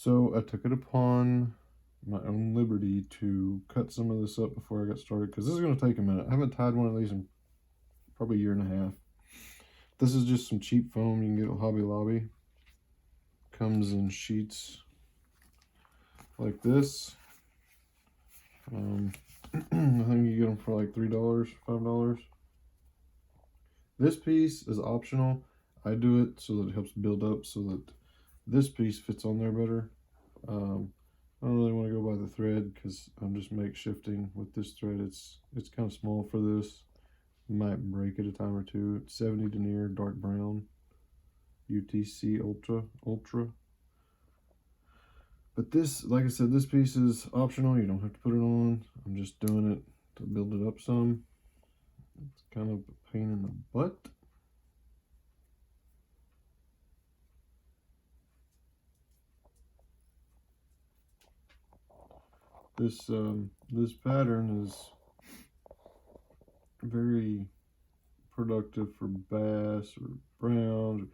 So I took it upon my own liberty to cut some of this up before I got started, because this is going to take a minute. I haven't tied one of these in probably a year and a half. This is just some cheap foam you can get at Hobby Lobby. Comes in sheets like this. I think you get them for like $3, $5. This piece is optional. I do it so that it helps build up so that this piece fits on there better. I don't really want to go by the thread because I'm just makeshifting with this thread. It's kind of small for this. Might break it a time or two. It's 70 denier, dark brown, UTC Ultra. But this, like I said, this piece is optional. You don't have to put it on. I'm just doing it to build it up some. It's kind of a pain in the butt. This pattern is very productive for bass or browns, or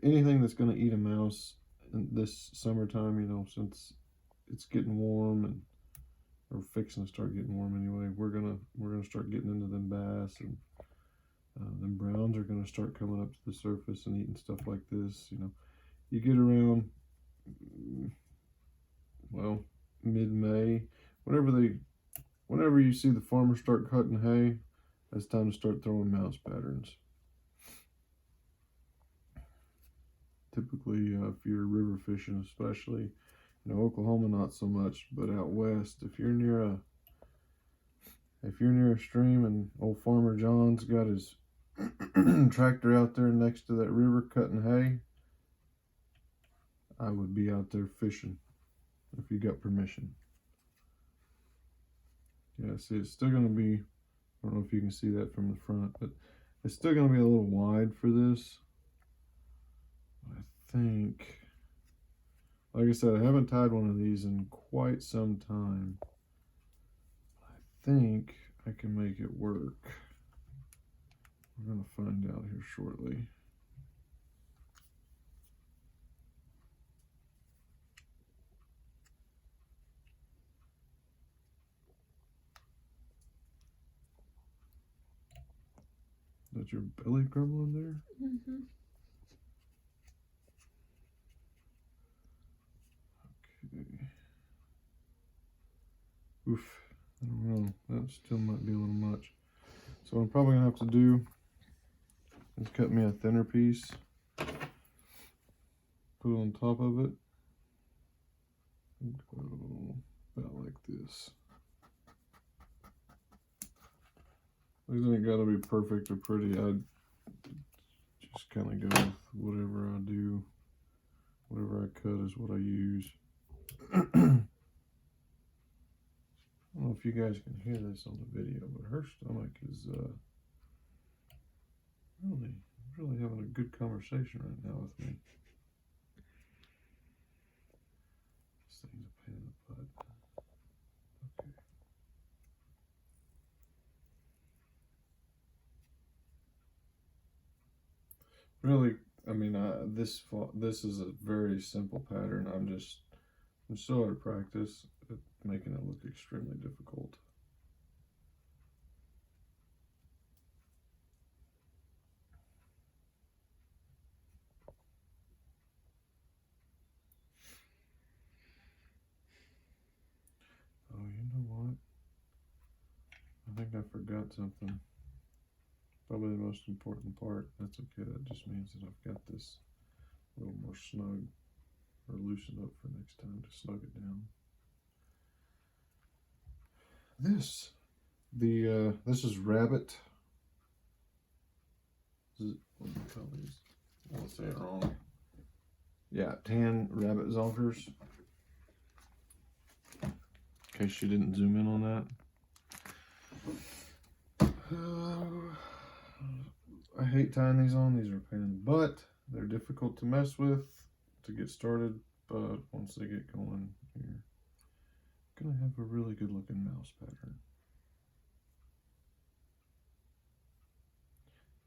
anything that's going to eat a mouse in this summertime. You know, since it's getting warm and or fixing to start getting warm anyway, we're gonna start getting into them bass, and them browns are gonna start coming up to the surface and eating stuff like this. You know, you get around well mid-May, whenever you see the farmers start cutting hay, it's time to start throwing mouse patterns. Typically, if you're river fishing, especially, you know, Oklahoma not so much, but out west, if you're near a stream and old Farmer John's got his tractor out there next to that river cutting hay, I would be out there fishing if you got permission. Yeah, see, it's still going to be, I don't know if you can see that from the front, but it's still going to be a little wide for this. I think, like I said, I haven't tied one of these in quite some time. I think I can make it work. We're going to find out here shortly. Is that your belly grumbling there? Mm-hmm. Okay. Oof. I don't know. That still might be a little much. So what I'm probably going to have to do is cut me a thinner piece. Put it on top of it. And go about like this. These ain't got to be perfect or pretty. I just kind of go with whatever I do. Whatever I cut is what I use. I don't know if you guys can hear this on the video, but her stomach is really having a good conversation right now with me. This thing's a pain in the butt. Okay. Really, I mean, this is a very simple pattern. I'm so out of practice at making it look extremely difficult. Oh, you know what? I think I forgot something. Probably the most important part. That's okay. That just means that I've got this a little more snug or loosened up for next time to snug it down. This is rabbit. What do you call these? I won't say it wrong. Yeah, tan rabbit zonkers. In case you didn't zoom in on that. I hate tying these on. These are a pain in the butt. They're difficult to mess with to get started, but once they get going, you're gonna have a really good looking mouse pattern.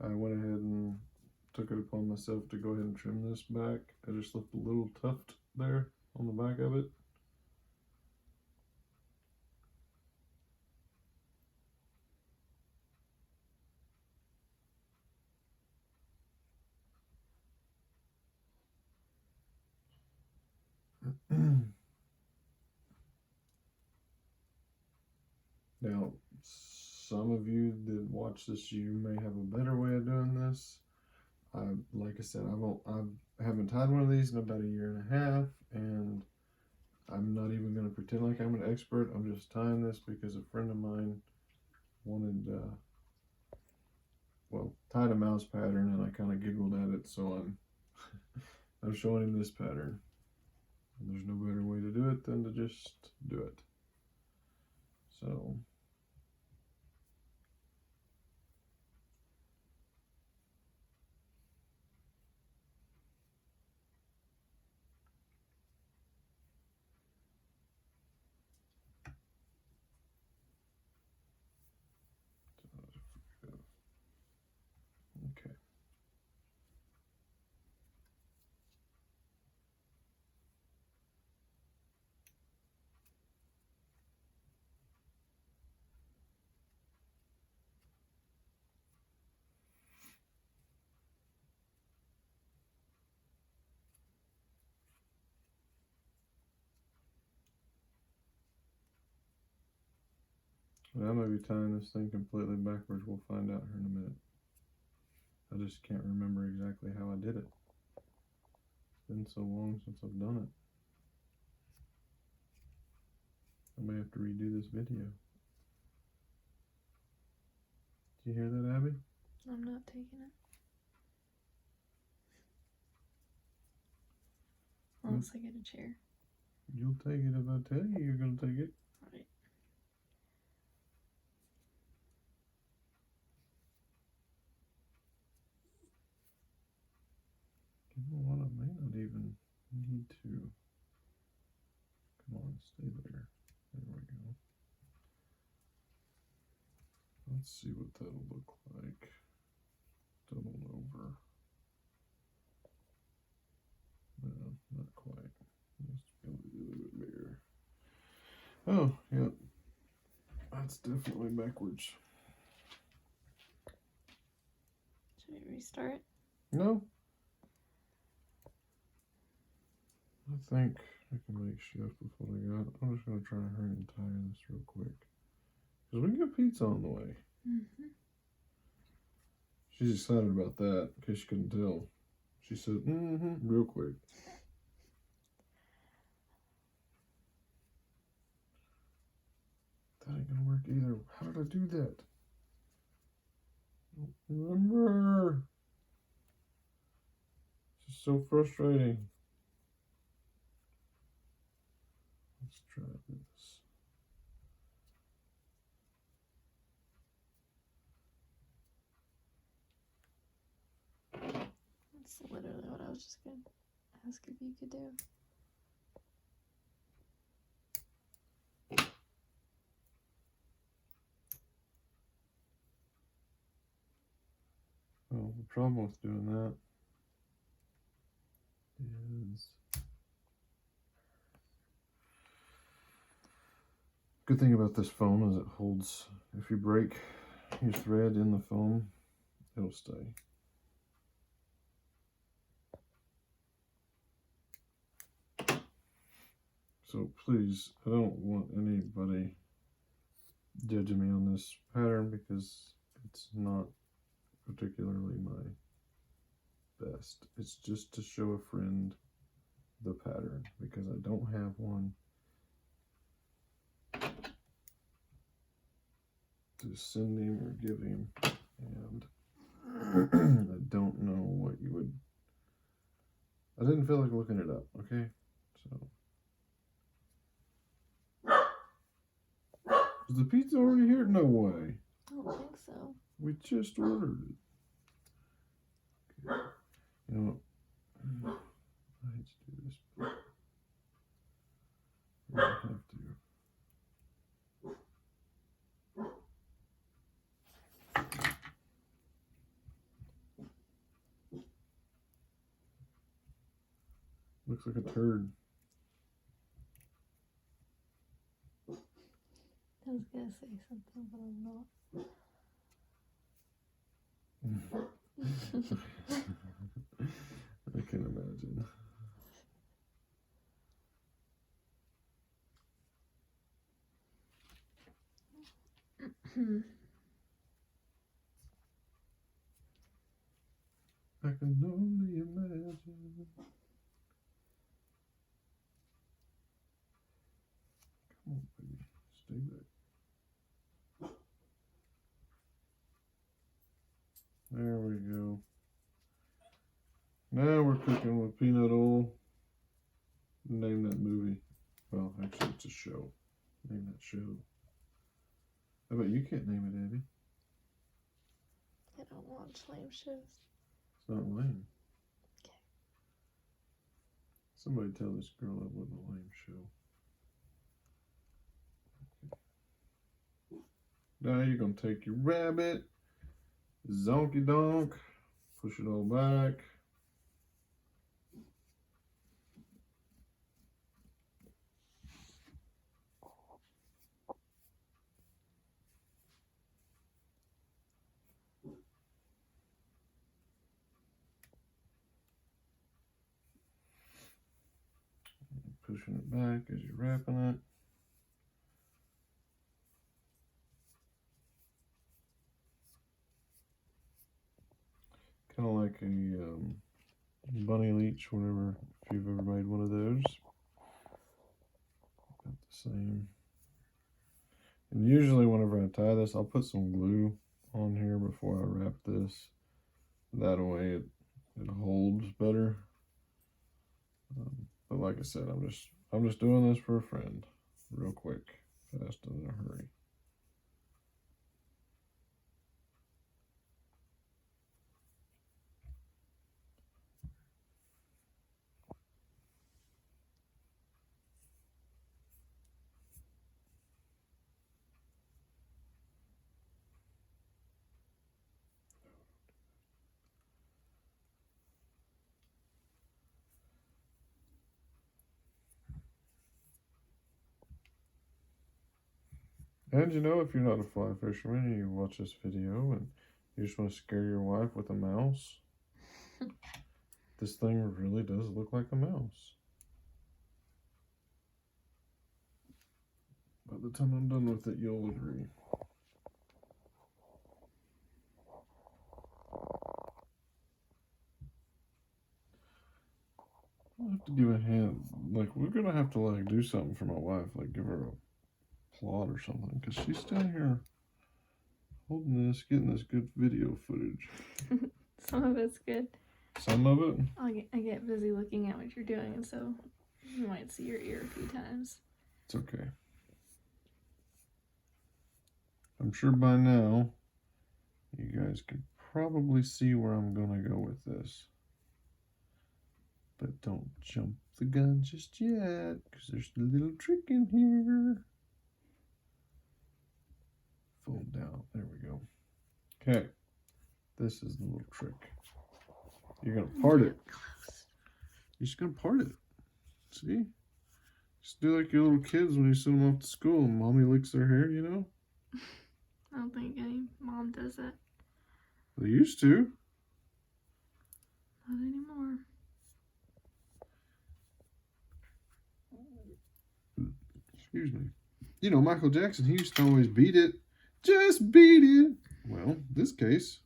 I went ahead and took it upon myself to go ahead and trim this back. I just left a little tuft there on the back of it. Now, some of you that watch this, you may have a better way of doing this. Like I said, I haven't tied one of these in about a year and a half, and I'm not even going to pretend like I'm an expert. I'm just tying this because a friend of mine wanted, tied a mouse pattern, and I kind of giggled at it, so I'm showing him this pattern. And there's no better way to do it than to just do it. So. Okay. I may be tying this thing completely backwards. We'll find out here in a minute. I just can't remember exactly how I did it. It's been so long since I've done it. I may have to redo this video. Did you hear that, Abby? I'm not taking it. Unless I get a chair. You'll take it if I tell you you're going to take it. Right. You know what? I may not even need to. Come on, stay there. There we go. Let's see what that'll look like. Doubled over. No, not quite. Let's be able to do a little bit bigger. Oh, yep. That's definitely backwards. Should we restart? No. I think I can make shift with what I got. I'm just going to try to hurry and tie this real quick. Because we can get pizza on the way. Mm-hmm. She's excited about that, in case you couldn't tell. She said, real quick. That ain't going to work either. How did I do that? I don't remember. This is so frustrating. Let's try this. That's literally what I was just going to ask if you could do. Well, the problem with doing that is, good thing about this foam is it holds, if you break your thread in the foam, it'll stay. So please, I don't want anybody judging me on this pattern because it's not particularly my best. It's just to show a friend the pattern because I don't have one to send him or give him, and I don't know what you would. I didn't feel like looking it up, okay? So is the pizza already here? No way. I don't think so. We just ordered it. Okay. You know what? I hate to do this, but we're gonna have to. Looks like a turd. was gonna say something, but I'm not. I can imagine. I can only imagine. Come on, baby. Stay back. There we go. Now we're cooking with peanut oil. Name that movie. Well, actually, it's a show. Name that show. I bet you can't name it, Abby. I don't watch lame shows. It's not lame. Okay. Somebody tell this girl it wasn't a lame show. Now you're going to take your rabbit, zonky donk, push it all back. Pushing it back as you're wrapping it. Kind of like a bunny leech, whenever, if you've ever made one of those. Got the same. And usually whenever I tie this, I'll put some glue on here before I wrap this. That way it holds better. But like I said, I'm just doing this for a friend, real quick, fast and in a hurry. And you know, if you're not a fly fisherman and you watch this video and you just want to scare your wife with a mouse, this thing really does look like a mouse. By the time I'm done with it, you'll agree. I'll have to give a hand, like, we're gonna have to, like, do something for my wife, like, give her a plot or something, because she's down here holding this, getting this good video footage. Some of it's good. Some of it? I get busy looking at what you're doing, and so you might see your ear a few times. It's okay. I'm sure by now you guys can probably see where I'm gonna go with this. But don't jump the gun just yet, because there's a little trick in here. Fold down. There we go. Okay. This is the little trick. You're going to part it. You're just going to part it. See? Just do like your little kids when you send them off to school and mommy licks their hair, you know? I don't think any mom does that. They used to. Not anymore. Excuse me. You know, Michael Jackson, he used to always beat it. Just beat it. Well, in this case,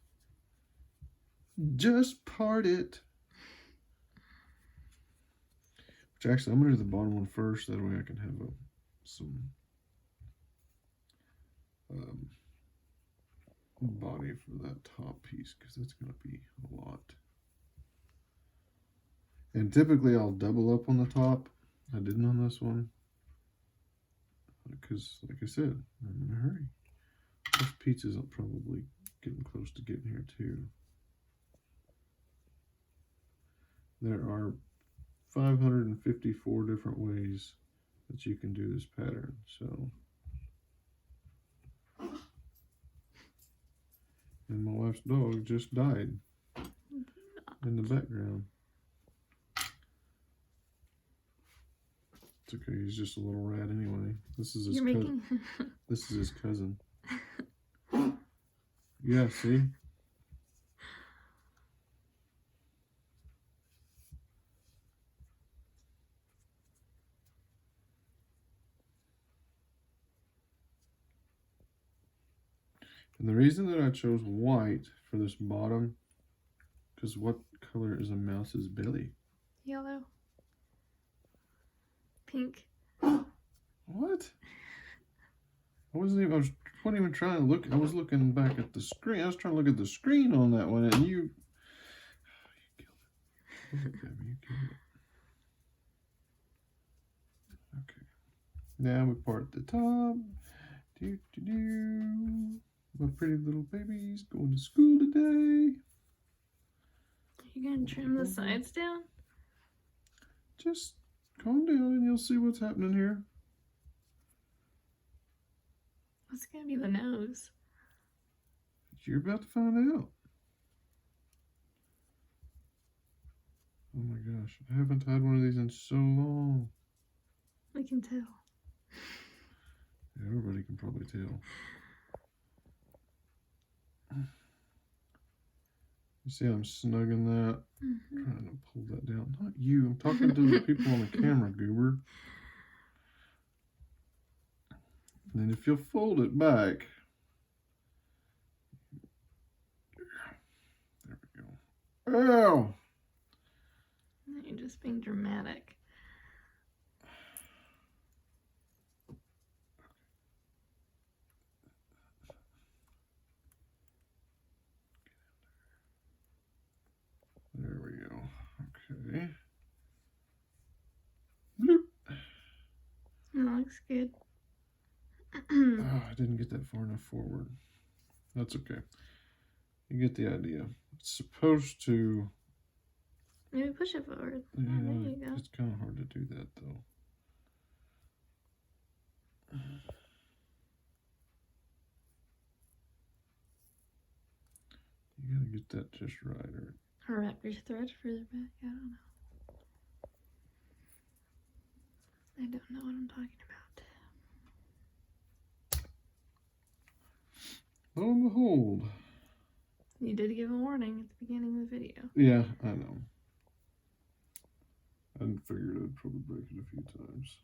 just part it. Which actually, I'm going to do the bottom one first. That way I can have some body for that top piece, because that's going to be a lot. And typically I'll double up on the top. I didn't on this one, because like I said, I'm in a hurry. This pizza's probably getting close to getting here too. There are 554 different ways that you can do this pattern, so. And my wife's dog just died in the background. It's okay. He's just a little rat anyway. This is his You're making. This is his cousin. Yeah, see? And the reason that I chose white for this bottom, because what color is a mouse's belly? Yellow. Pink. What? I wasn't even trying to look. I was looking back at the screen. I was trying to look at the screen on that one, and you killed it. Look at me, you killed it. Okay. Now we part at the top. Do do do. My pretty little baby's going to school today. You gonna trim the sides down? Just calm down and you'll see what's happening here. What's gonna be the nose? You're about to find out. Oh my gosh, I haven't had one of these in so long. I can tell. Everybody can probably tell. You see I'm snugging that, trying to pull that down. Not you, I'm talking to the people on the camera, goober. And then if you'll fold it back. There we go. Ow! You're just being dramatic. There we go. Okay. Bloop. That looks good. Oh, I didn't get that far enough forward. That's okay. You get the idea. It's supposed to. Maybe push it forward. Yeah, Oh, there you go. it's kind of hard to do that though. You gotta get that just right, or Or wrap your thread further back. I don't know. I don't know what I'm talking about. lo and behold. You did give a warning at the beginning of the video. Yeah, I know. I figured I'd probably break it a few times.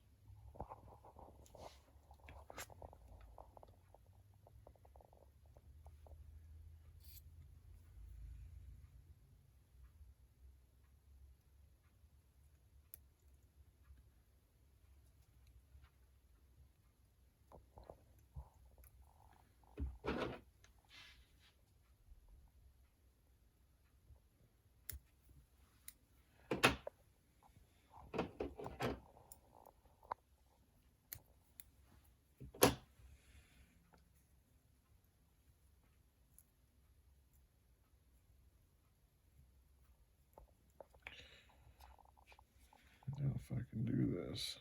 Now if I can do this.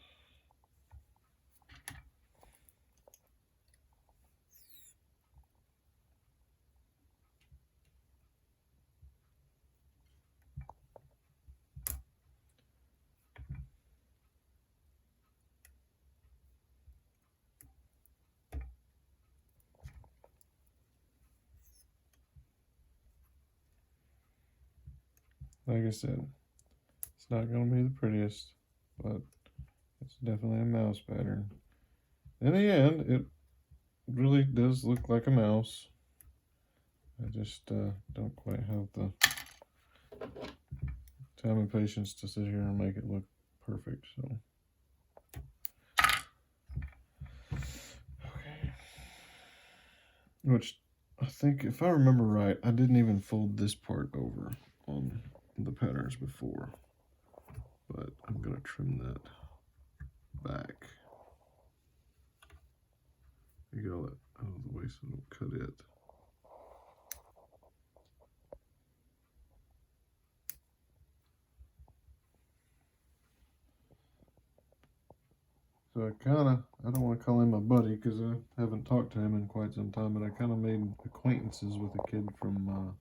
Like I said, it's not going to be the prettiest, but it's definitely a mouse pattern. In the end, it really does look like a mouse. I just don't quite have the time and patience to sit here and make it look perfect. So, okay. Which I think, if I remember right, I didn't even fold this part over on the patterns before, but I'm gonna trim that back. You get all that out of the way so I don't cut it. So I don't want to call him my buddy because I haven't talked to him in quite some time, but I kind of made acquaintances with a kid from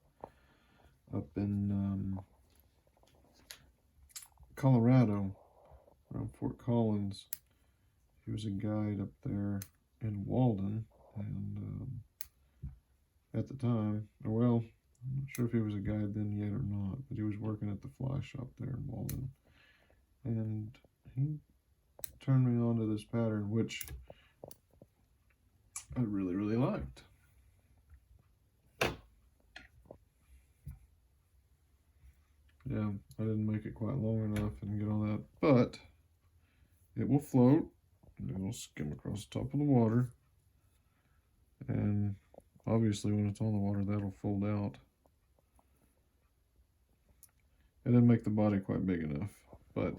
up in Colorado around Fort Collins. He was a guide up there in Walden, and at the time, or well, I'm not sure if he was a guide then yet or not, but he was working at the fly shop there in Walden, and he turned me on to this pattern, which I really, really liked. Yeah, I didn't make it quite long enough and get all that, but it will float, and it will skim across the top of the water, and obviously when it's on the water, that'll fold out. I didn't make the body quite big enough, but